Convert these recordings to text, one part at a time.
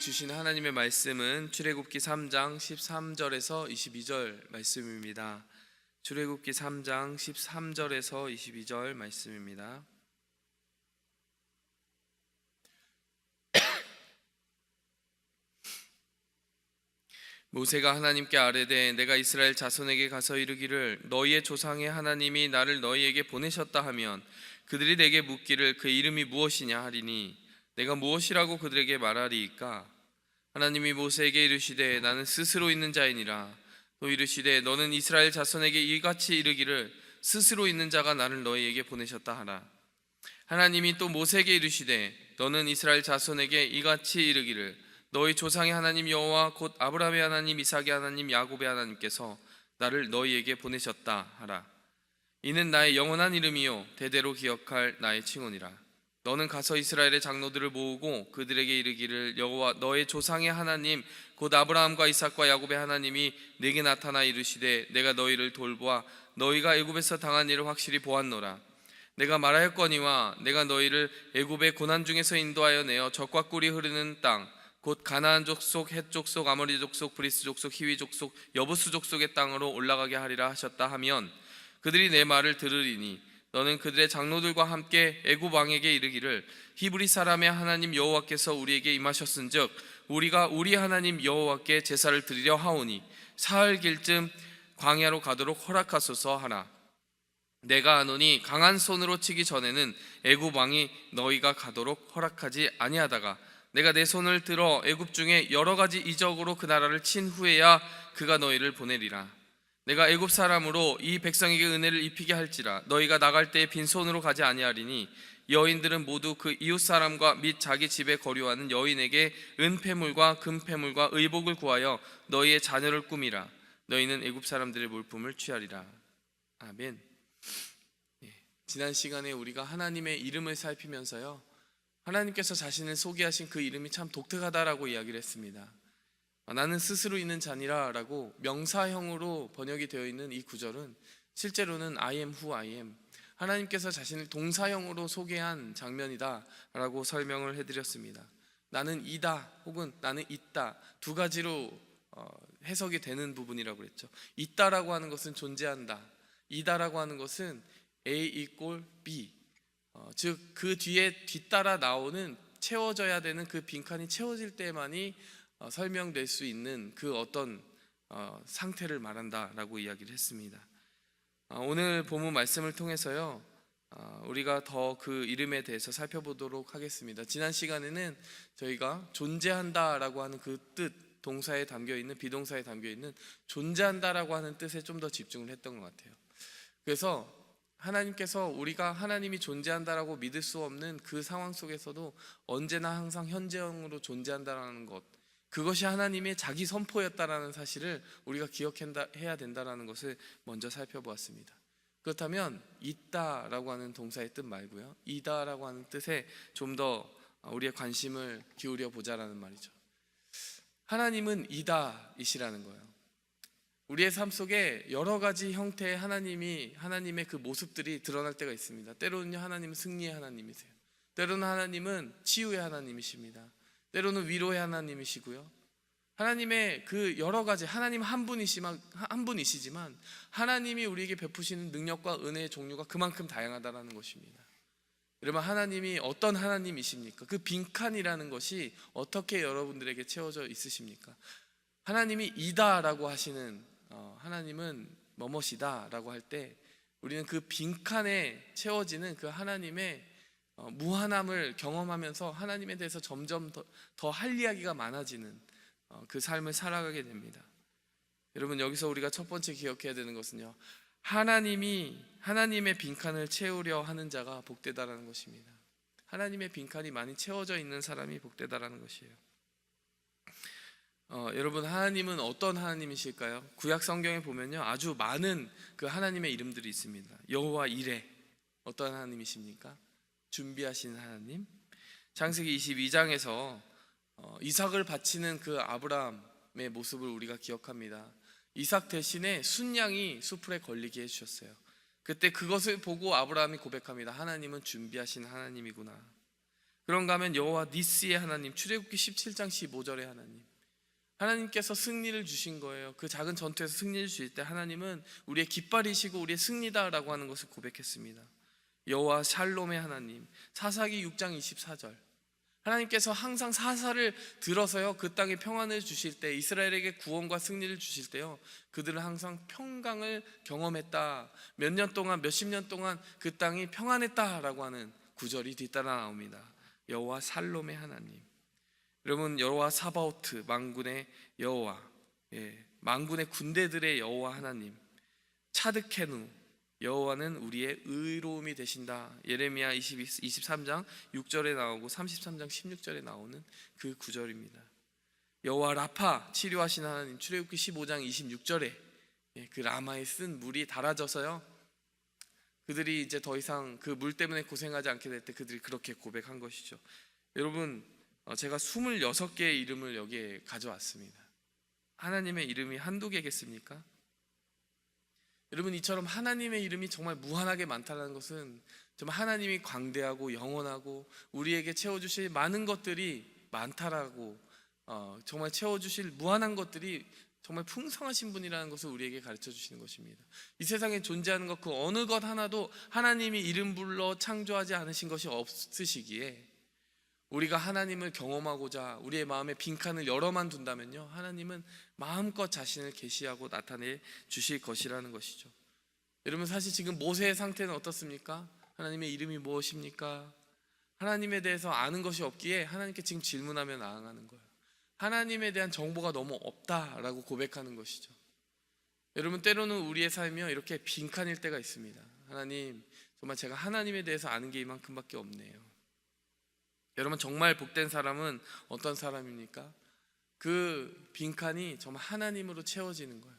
주신 하나님의 말씀은 출애굽기 3장 13절에서 22절 말씀입니다. 출애굽기 3장 13절에서 22절 말씀입니다. 모세가 하나님께 아뢰되 내가 이스라엘 자손에게 가서 이르기를 너희의 조상의 하나님이 나를 너희에게 보내셨다 하면 그들이 내게 묻기를 그 이름이 무엇이냐 하리니 내가 무엇이라고 그들에게 말하리이까? 하나님이 모세에게 이르시되 나는 스스로 있는 자이니라. 또 이르시되 너는 이스라엘 자손에게 이같이 이르기를 스스로 있는 자가 나를 너희에게 보내셨다 하라. 하나님이 또 모세에게 이르시되 너는 이스라엘 자손에게 이같이 이르기를 너희 조상의 하나님 여호와 곧 아브라함의 하나님 이삭의 하나님 야곱의 하나님께서 나를 너희에게 보내셨다 하라. 이는 나의 영원한 이름이요 대대로 기억할 나의 칭호니라. 너는 가서 이스라엘의 장로들을 모으고 그들에게 이르기를 여호와 너의 조상의 하나님 곧 아브라함과 이삭과 야곱의 하나님이 내게 나타나 이르시되 내가 너희를 돌보아 너희가 애굽에서 당한 일을 확실히 보았노라. 내가 말하였거니와 내가 너희를 애굽의 고난 중에서 인도하여 내어 젖과 꿀이 흐르는 땅 곧 가나안 족속, 헷 족속, 아모리 족속, 브리스 족속, 히위 족속, 여부스 족속의 땅으로 올라가게 하리라 하셨다 하면 그들이 내 말을 들으리니 너는 그들의 장로들과 함께 애굽 왕에게 이르기를 히브리 사람의 하나님 여호와께서 우리에게 임하셨은즉 우리가 우리 하나님 여호와께 제사를 드리려 하오니 사흘 길쯤 광야로 가도록 허락하소서 하라. 내가 아노니 강한 손으로 치기 전에는 애굽 왕이 너희가 가도록 허락하지 아니하다가 내가 내 손을 들어 애굽 중에 여러 가지 이적으로 그 나라를 친 후에야 그가 너희를 보내리라. 내가 애굽 사람으로 이 백성에게 은혜를 입히게 할지라 너희가 나갈 때에 빈손으로 가지 아니하리니 여인들은 모두 그 이웃 사람과 및 자기 집에 거류하는 여인에게 은폐물과 금폐물과 의복을 구하여 너희의 자녀를 꾸미라. 너희는 애굽 사람들의 물품을 취하리라. 아멘. 지난 시간에 우리가 하나님의 이름을 살피면서요 하나님께서 자신을 소개하신 그 이름이 참 독특하다라고 이야기를 했습니다. 나는 스스로 있는 자니라 라고 명사형으로 번역이 되어 있는 이 구절은 실제로는 I am who I am, 하나님께서 자신을 동사형으로 소개한 장면이다 라고 설명을 해드렸습니다. 나는 이다 혹은 나는 있다 두 가지로 해석이 되는 부분이라고 그랬죠. 있다라고 하는 것은 존재한다, 이다라고 하는 것은 A equal B, 즉 그 뒤에 뒤따라 나오는 채워져야 되는 그 빈칸이 채워질 때만이 설명될 수 있는 그 어떤 상태를 말한다라고 이야기를 했습니다. 오늘 본문 말씀을 통해서요 우리가 더 그 이름에 대해서 살펴보도록 하겠습니다. 지난 시간에는 저희가 존재한다라고 하는 그 뜻, 동사에 담겨있는, 비동사에 담겨있는 존재한다라고 하는 뜻에 좀 더 집중을 했던 것 같아요. 그래서 하나님께서 우리가 하나님이 존재한다라고 믿을 수 없는 그 상황 속에서도 언제나 항상 현재형으로 존재한다라는 것, 그것이 하나님의 자기 선포였다라는 사실을 우리가 기억해야 된다라는 것을 먼저 살펴보았습니다. 그렇다면 있다라고 하는 동사의 뜻 말고요 이다라고 하는 뜻에 좀 더 우리의 관심을 기울여 보자라는 말이죠. 하나님은 이다이시라는 거예요. 우리의 삶 속에 여러 가지 형태의 하나님의 그 모습들이 드러날 때가 있습니다. 때로는요 하나님은 승리의 하나님이세요. 때로는 하나님은 치유의 하나님이십니다. 때로는 위로의 하나님이시고요. 하나님의 그 여러 가지, 하나님 한 분이시지만 하나님이 우리에게 베푸시는 능력과 은혜의 종류가 그만큼 다양하다는 것입니다. 여러분, 하나님이 어떤 하나님이십니까? 그 빈칸이라는 것이 어떻게 여러분들에게 채워져 있으십니까? 하나님이 이다라고 하시는 하나님은 뭐뭇이다라고 할 때 우리는 그 빈칸에 채워지는 그 하나님의 무한함을 경험하면서 하나님에 대해서 점점 더 할 이야기가 많아지는 그 삶을 살아가게 됩니다. 여러분, 여기서 우리가 첫 번째 기억해야 되는 것은요 하나님의 빈칸을 채우려 하는 자가 복되다라는 것입니다. 하나님의 빈칸이 많이 채워져 있는 사람이 복되다라는 것이에요. 여러분, 하나님은 어떤 하나님이실까요? 구약 성경에 보면요 아주 많은 그 하나님의 이름들이 있습니다. 여호와 이레, 어떤 하나님이십니까? 준비하신 하나님. 창세기 22장에서 이삭을 바치는 그 아브라함의 모습을 우리가 기억합니다. 이삭 대신에 순양이 수풀에 걸리게 해주셨어요. 그때 그것을 보고 아브라함이 고백합니다. 하나님은 준비하신 하나님이구나. 그런가 하면 여호와 니스의 하나님, 출애굽기 17장 15절의 하나님, 하나님께서 승리를 주신 거예요. 그 작은 전투에서 승리를 주실 때 하나님은 우리의 깃발이시고 우리의 승리다라고 하는 것을 고백했습니다. 여호와 샬롬의 하나님, 사사기 6장 24절, 하나님께서 항상 사사를 들어서요 그 땅에 평안을 주실 때, 이스라엘에게 구원과 승리를 주실 때요 그들은 항상 평강을 경험했다, 몇 년 동안 몇십 년 동안 그 땅이 평안했다라고 하는 구절이 뒤따라 나옵니다. 여호와 샬롬의 하나님, 여러분, 여호와 사바오트, 만군의 여호와, 만군의 군대들의 여호와 하나님, 차드케누, 여호와는 우리의 의로움이 되신다. 예레미야 23장 6절에 나오고 33장 16절에 나오는 그 구절입니다. 여호와 라파, 치료하신 하나님, 출애굽기 15장 26절에 그 라마에 쓴 물이 달아져서요 그들이 이제 더 이상 그 물 때문에 고생하지 않게 될 때 그들이 그렇게 고백한 것이죠. 여러분, 제가 26개의 이름을 여기에 가져왔습니다. 하나님의 이름이 한두 개겠습니까? 여러분, 이처럼 하나님의 이름이 정말 무한하게 많다는 것은 정말 하나님이 광대하고 영원하고 우리에게 채워주실 많은 것들이 많다라고, 정말 채워주실 무한한 것들이 정말 풍성하신 분이라는 것을 우리에게 가르쳐 주시는 것입니다. 이 세상에 존재하는 것 그 어느 것 하나도 하나님이 이름 불러 창조하지 않으신 것이 없으시기에 우리가 하나님을 경험하고자 우리의 마음에 빈칸을 열어만 둔다면요 하나님은 마음껏 자신을 계시하고 나타내 주실 것이라는 것이죠. 여러분, 사실 지금 모세의 상태는 어떻습니까? 하나님의 이름이 무엇입니까? 하나님에 대해서 아는 것이 없기에 하나님께 지금 질문하며 나아가는 거예요. 하나님에 대한 정보가 너무 없다라고 고백하는 것이죠. 여러분, 때로는 우리의 삶이요 이렇게 빈칸일 때가 있습니다. 하나님, 정말 제가 하나님에 대해서 아는 게 이만큼밖에 없네요. 여러분, 정말 복된 사람은 어떤 사람입니까? 그 빈칸이 정말 하나님으로 채워지는 거예요.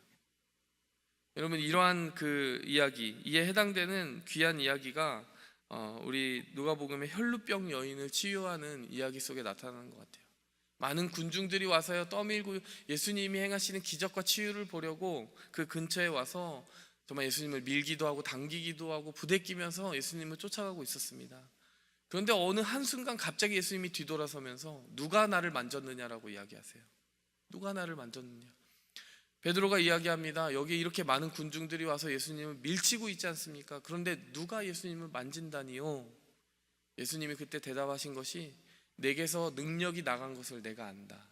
여러분, 이러한 그 이야기, 이에 해당되는 귀한 이야기가 우리 누가복음의 혈루병 여인을 치유하는 이야기 속에 나타나는 것 같아요. 많은 군중들이 와서요 떠밀고 예수님이 행하시는 기적과 치유를 보려고 그 근처에 와서 정말 예수님을 밀기도 하고 당기기도 하고 부대끼면서 예수님을 쫓아가고 있었습니다. 그런데 어느 한순간 갑자기 예수님이 뒤돌아서면서 누가 나를 만졌느냐라고 이야기하세요. 누가 나를 만졌느냐. 베드로가 이야기합니다. 여기 이렇게 많은 군중들이 와서 예수님을 밀치고 있지 않습니까? 그런데 누가 예수님을 만진다니요? 예수님이 그때 대답하신 것이, 내게서 능력이 나간 것을 내가 안다.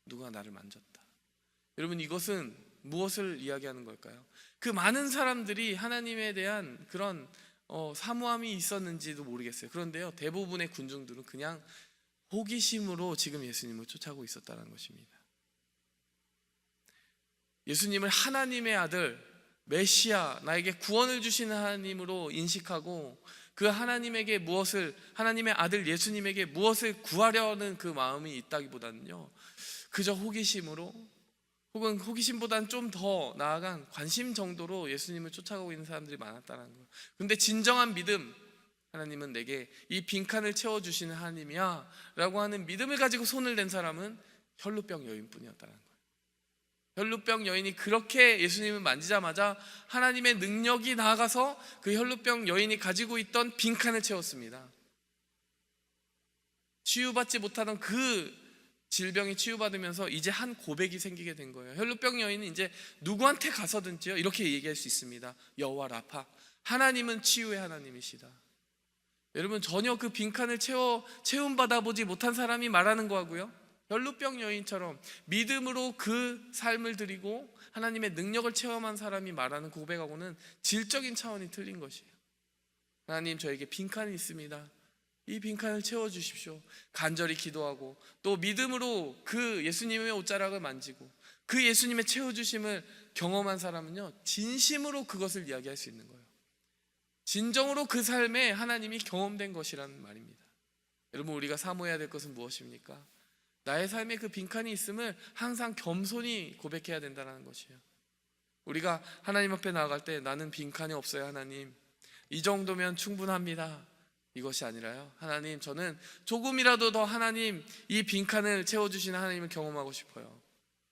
누가 나를 만졌다. 여러분, 이것은 무엇을 이야기하는 걸까요? 그 많은 사람들이 하나님에 대한 그런 사모함이 있었는지도 모르겠어요. 그런데요 대부분의 군중들은 그냥 호기심으로 지금 예수님을 쫓아오고 있었다는 것입니다. 예수님을 하나님의 아들, 메시아, 나에게 구원을 주시는 하나님으로 인식하고 그 하나님에게 무엇을, 하나님의 아들 예수님에게 무엇을 구하려는 그 마음이 있다기보다는요 그저 호기심으로, 혹은 호기심보다는 좀 더 나아간 관심 정도로 예수님을 쫓아가고 있는 사람들이 많았다는 거예요. 그런데 진정한 믿음, 하나님은 내게 이 빈칸을 채워주시는 하나님이야 라고 하는 믿음을 가지고 손을 댄 사람은 혈루병 여인뿐이었다는 거예요. 혈루병 여인이 그렇게 예수님을 만지자마자 하나님의 능력이 나아가서 그 혈루병 여인이 가지고 있던 빈칸을 채웠습니다. 치유받지 못하던 그 질병이 치유받으면서 이제 한 고백이 생기게 된 거예요. 혈루병 여인은 이제 누구한테 가서든지요 이렇게 얘기할 수 있습니다. 여호와 라파, 하나님은 치유의 하나님이시다. 여러분, 전혀 그 빈칸을 체험받아 보지 못한 사람이 말하는 거하고요, 혈루병 여인처럼 믿음으로 그 삶을 드리고 하나님의 능력을 체험한 사람이 말하는 고백하고는 질적인 차원이 틀린 것이에요. 하나님, 저에게 빈칸이 있습니다. 이 빈칸을 채워주십시오. 간절히 기도하고 또 믿음으로 그 예수님의 옷자락을 만지고 그 예수님의 채워주심을 경험한 사람은요 진심으로 그것을 이야기할 수 있는 거예요. 진정으로 그 삶에 하나님이 경험된 것이라는 말입니다. 여러분, 우리가 사모해야 될 것은 무엇입니까? 나의 삶에 그 빈칸이 있음을 항상 겸손히 고백해야 된다는 것이에요. 우리가 하나님 앞에 나아갈 때 나는 빈칸이 없어요 하나님, 이 정도면 충분합니다, 이것이 아니라요, 하나님, 저는 조금이라도 더 하나님 이 빈칸을 채워주시는 하나님을 경험하고 싶어요.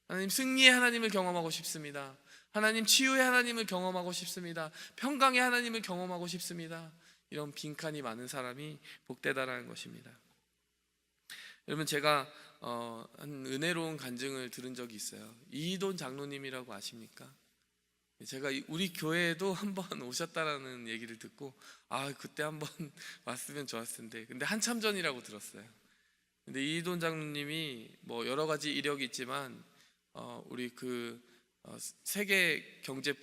하나님, 승리의 하나님을 경험하고 싶습니다. 하나님, 치유의 하나님을 경험하고 싶습니다. 평강의 하나님을 경험하고 싶습니다. 이런 빈칸이 많은 사람이 복되다라는 것입니다. 여러분 제가 한 은혜로운 간증을 들은 적이 있어요. 이돈 장로님이라고 아십니까? 제가 우리 교회에도 한번 오셨다라는 얘기를 듣고 그때 한번 왔으면 좋았을 텐데, 근데 한참 전이라고 들었어요. 근데 이돈 장로님이 뭐 여러 가지 이력이 있지만 우리 세계 경제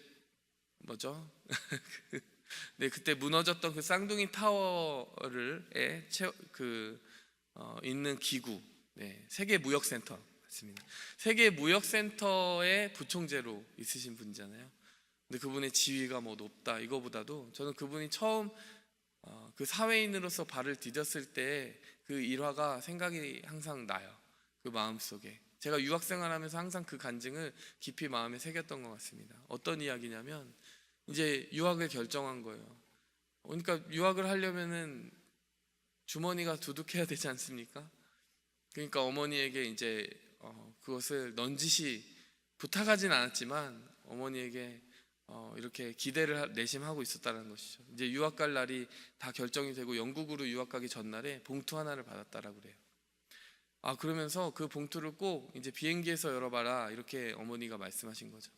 뭐죠? 네, 그때 무너졌던 그 쌍둥이 타워를 있는 기구, 네, 세계 무역센터 맞습니다. 세계 무역센터의 부총재로 있으신 분이잖아요. 근데 그분의 지위가 뭐 높다 이거보다도 저는 그분이 처음 그 사회인으로서 발을 디뎠을 때 그 일화가 생각이 항상 나요. 그 마음속에 제가 유학생활하면서 항상 그 간증을 깊이 마음에 새겼던 것 같습니다. 어떤 이야기냐면 이제 유학을 결정한 거예요. 그러니까 유학을 하려면은 주머니가 두둑해야 되지 않습니까? 그러니까 어머니에게 이제 그것을 넌지시 부탁하진 않았지만 어머니에게 이렇게 기대를 내심하고 있었다는 것이죠. 이제 유학 갈 날이 다 결정이 되고 영국으로 유학 가기 전날에 봉투 하나를 받았다라고 그래요. 그러면서 그 봉투를 꼭 이제 비행기에서 열어봐라 이렇게 어머니가 말씀하신 거죠.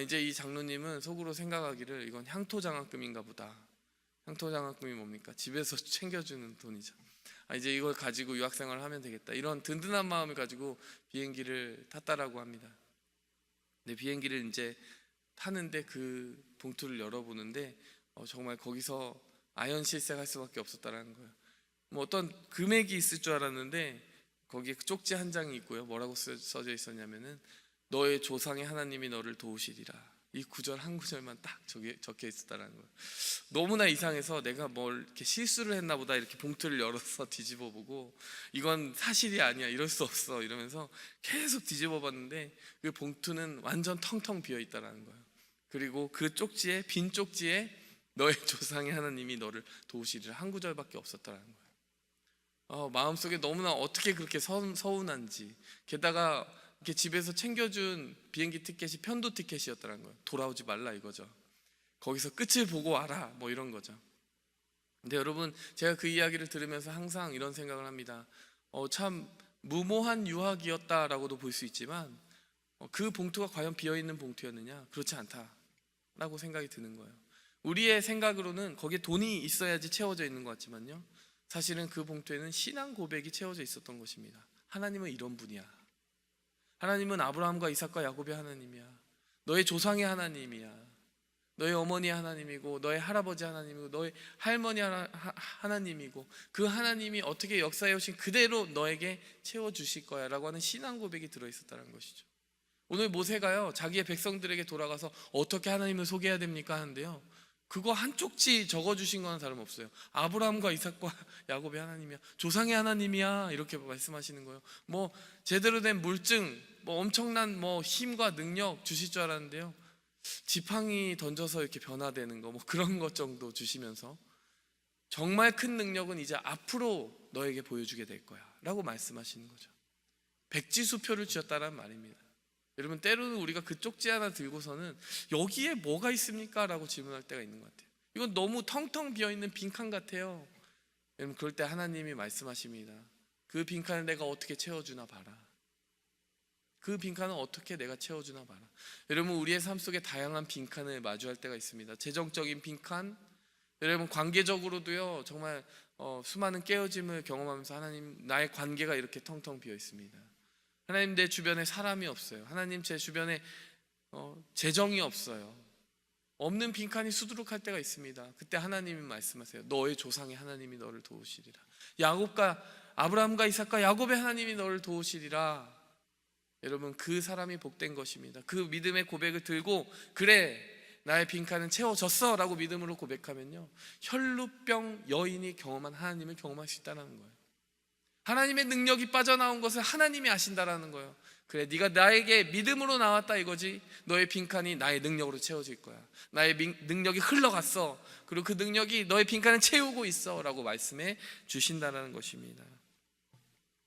이제 이 장로님은 속으로 생각하기를 이건 향토장학금인가 보다. 향토장학금이 뭡니까? 집에서 챙겨주는 돈이죠. 이제 이걸 가지고 유학생활을 하면 되겠다, 이런 든든한 마음을 가지고 비행기를 탔다라고 합니다. 근데 비행기를 이제 타는데 그 봉투를 열어보는데 정말 거기서 아연실색할 수밖에 없었다라는 거예요. 뭐 어떤 금액이 있을 줄 알았는데 거기에 쪽지 한 장이 있고요. 뭐라고 써져 있었냐면은 너의 조상의 하나님이 너를 도우시리라. 이 구절 한 구절만 딱 적혀 있었다라는 거예요. 너무나 이상해서 내가 뭘 이렇게 실수를 했나 보다 이렇게 봉투를 열어서 뒤집어 보고 이건 사실이 아니야, 이럴 수 없어 이러면서 계속 뒤집어 봤는데 그 봉투는 완전 텅텅 비어 있다라는 거예요. 그리고 그 쪽지에, 빈 쪽지에 너의 조상의 하나님이 너를 도우시리라 한 구절밖에 없었다라는 거예요. 마음속에 너무나 어떻게 그렇게 서운한지. 게다가 이렇게 집에서 챙겨준 비행기 티켓이 편도 티켓이었다는 거예요. 돌아오지 말라 이거죠. 거기서 끝을 보고 와라 뭐 이런 거죠. 근데 여러분 제가 그 이야기를 들으면서 항상 이런 생각을 합니다. 참 무모한 유학이었다라고도 볼 수 있지만 그 봉투가 과연 비어있는 봉투였느냐? 그렇지 않다라고 생각이 드는 거예요. 우리의 생각으로는 거기에 돈이 있어야지 채워져 있는 것 같지만요, 사실은 그 봉투에는 신앙 고백이 채워져 있었던 것입니다. 하나님은 이런 분이야. 하나님은 아브라함과 이삭과 야곱의 하나님이야. 너의 조상의 하나님이야. 너의 어머니의 하나님이고 너의 할아버지 하나님이고 너의 할머니 하나님이고 그 하나님이 어떻게 역사해 오신 그대로 너에게 채워주실 거야 라고 하는 신앙 고백이 들어있었다는 것이죠. 오늘 모세가요 자기의 백성들에게 돌아가서 어떻게 하나님을 소개해야 됩니까 하는데요, 그거 한 쪽지 적어주신 거는 다름없어요. 아브라함과 이삭과 야곱의 하나님이야, 조상의 하나님이야 이렇게 말씀하시는 거예요. 뭐 제대로 된 물증, 뭐 엄청난 뭐 힘과 능력 주실 줄 알았는데요, 지팡이 던져서 이렇게 변화되는 거 뭐 그런 것 정도 주시면서 정말 큰 능력은 이제 앞으로 너에게 보여주게 될 거야 라고 말씀하시는 거죠. 백지수표를 주셨다는 말입니다. 여러분 때로는 우리가 그 쪽지 하나 들고서는 여기에 뭐가 있습니까? 라고 질문할 때가 있는 것 같아요. 이건 너무 텅텅 비어있는 빈칸 같아요. 여러분 그럴 때 하나님이 말씀하십니다. 그 빈칸을 내가 어떻게 채워주나 봐라. 그 빈칸은 어떻게 내가 채워주나 봐라. 여러분 우리의 삶 속에 다양한 빈칸을 마주할 때가 있습니다. 재정적인 빈칸, 여러분 관계적으로도요 정말 수많은 깨어짐을 경험하면서 하나님 나의 관계가 이렇게 텅텅 비어 있습니다. 하나님 내 주변에 사람이 없어요. 하나님 제 주변에 재정이 없어요. 없는 빈칸이 수두룩할 때가 있습니다. 그때 하나님이 말씀하세요. 너의 조상의 하나님이 너를 도우시리라. 아브라함과 이삭과 야곱의 하나님이 너를 도우시리라. 여러분 그 사람이 복된 것입니다. 그 믿음의 고백을 들고 그래 나의 빈칸은 채워졌어 라고 믿음으로 고백하면요, 혈루병 여인이 경험한 하나님을 경험할 수 있다는 거예요. 하나님의 능력이 빠져나온 것을 하나님이 아신다라는 거예요. 그래 네가 나에게 믿음으로 나왔다 이거지. 너의 빈칸이 나의 능력으로 채워질 거야. 나의 능력이 흘러갔어. 그리고 그 능력이 너의 빈칸을 채우고 있어 라고 말씀해 주신다는 것입니다.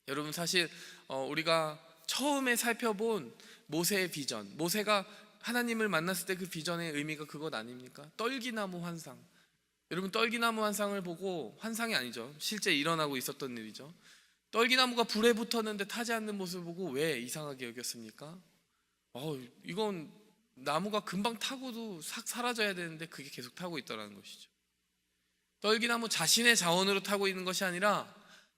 여러분 사실 우리가 처음에 살펴본 모세의 비전, 모세가 하나님을 만났을 때 그 비전의 의미가 그것 아닙니까? 떨기나무 환상. 여러분 떨기나무 환상을 보고, 환상이 아니죠, 실제 일어나고 있었던 일이죠. 떨기나무가 불에 붙었는데 타지 않는 모습을 보고 왜 이상하게 여겼습니까? 이건 나무가 금방 타고도 싹 사라져야 되는데 그게 계속 타고 있더라는 것이죠. 떨기나무 자신의 자원으로 타고 있는 것이 아니라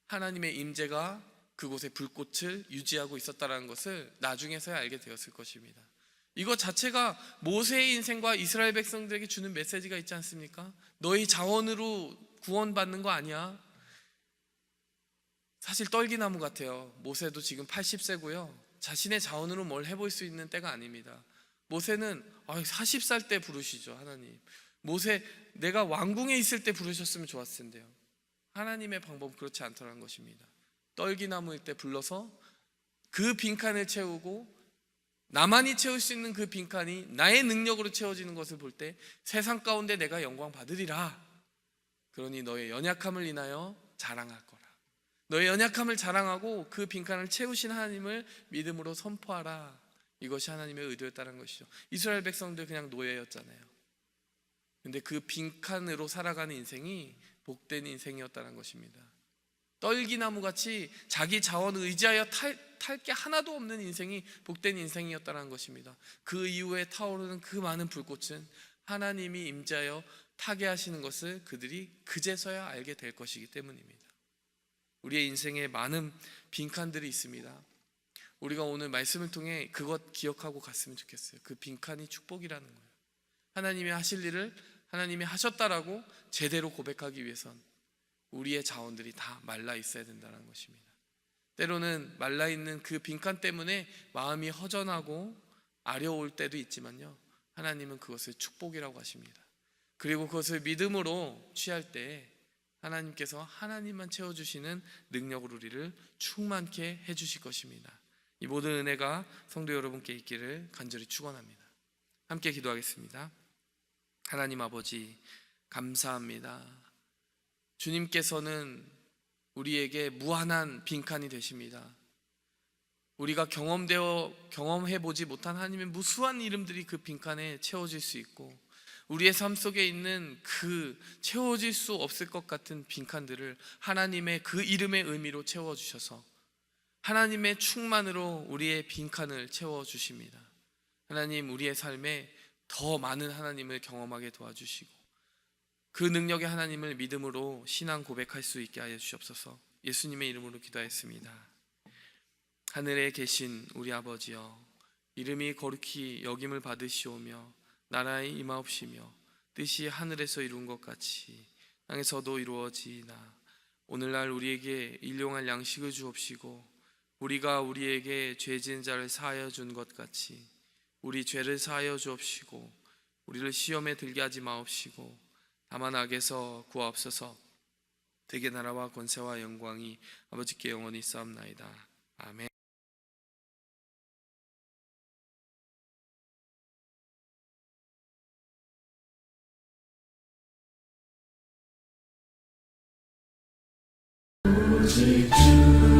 하나님의 임재가 그곳에 불꽃을 유지하고 있었다는 것을 나중에서야 알게 되었을 것입니다. 이것 자체가 모세의 인생과 이스라엘 백성들에게 주는 메시지가 있지 않습니까? 너희 자원으로 구원받는 거 아니야. 사실 떨기나무 같아요. 모세도 지금 80세고요 자신의 자원으로 뭘 해볼 수 있는 때가 아닙니다. 모세는 40살 때 부르시죠. 하나님, 모세 내가 왕궁에 있을 때 부르셨으면 좋았을 텐데요. 하나님의 방법은 그렇지 않더라는 것입니다. 떨기나무일 때 불러서 그 빈칸을 채우고, 나만이 채울 수 있는 그 빈칸이 나의 능력으로 채워지는 것을 볼 때 세상 가운데 내가 영광 받으리라. 그러니 너의 연약함을 인하여 자랑할 거라. 너의 연약함을 자랑하고 그 빈칸을 채우신 하나님을 믿음으로 선포하라. 이것이 하나님의 의도였다는 것이죠. 이스라엘 백성들 그냥 노예였잖아요. 근데 그 빈칸으로 살아가는 인생이 복된 인생이었다는 것입니다. 떨기나무같이 자기 자원을 의지하여 탈 게 하나도 없는 인생이 복된 인생이었다는 것입니다. 그 이후에 타오르는 그 많은 불꽃은 하나님이 임재하여 타게 하시는 것을 그들이 그제서야 알게 될 것이기 때문입니다. 우리의 인생에 많은 빈칸들이 있습니다. 우리가 오늘 말씀을 통해 그것 기억하고 갔으면 좋겠어요. 그 빈칸이 축복이라는 거예요. 하나님이 하실 일을 하나님이 하셨다라고 제대로 고백하기 위해선 우리의 자원들이 다 말라 있어야 된다는 것입니다. 때로는 말라있는 그 빈칸 때문에 마음이 허전하고 아려올 때도 있지만요, 하나님은 그것을 축복이라고 하십니다. 그리고 그것을 믿음으로 취할 때 하나님께서 하나님만 채워주시는 능력으로 우리를 충만케 해주실 것입니다. 이 모든 은혜가 성도 여러분께 있기를 간절히 축원합니다. 함께 기도하겠습니다. 하나님 아버지, 감사합니다. 주님께서는 우리에게 무한한 빈칸이 되십니다. 우리가 경험해보지 못한 하나님의 무수한 이름들이 그 빈칸에 채워질 수 있고, 우리의 삶 속에 있는 그 채워질 수 없을 것 같은 빈칸들을 하나님의 그 이름의 의미로 채워주셔서 하나님의 충만으로 우리의 빈칸을 채워주십니다. 하나님, 우리의 삶에 더 많은 하나님을 경험하게 도와주시고 그 능력의 하나님을 믿음으로 신앙 고백할 수 있게 하여 주시옵소서. 예수님의 이름으로 기도하였습니다. 하늘에 계신 우리 아버지여, 이름이 거룩히 여김을 받으시오며 나라의 임하옵시며 뜻이 하늘에서 이룬 것 같이 땅에서도 이루어지이다. 오늘날 우리에게 일용할 양식을 주옵시고 우리가 우리에게 죄 지은 자를 사하여 준 것 같이 우리 죄를 사하여 주옵시고 우리를 시험에 들게 하지 마옵시고 다만 악에서 구하옵소서. 대개 나라와 권세와 영광이 아버지께 영원히 싸움나이다. 아멘. 오직 주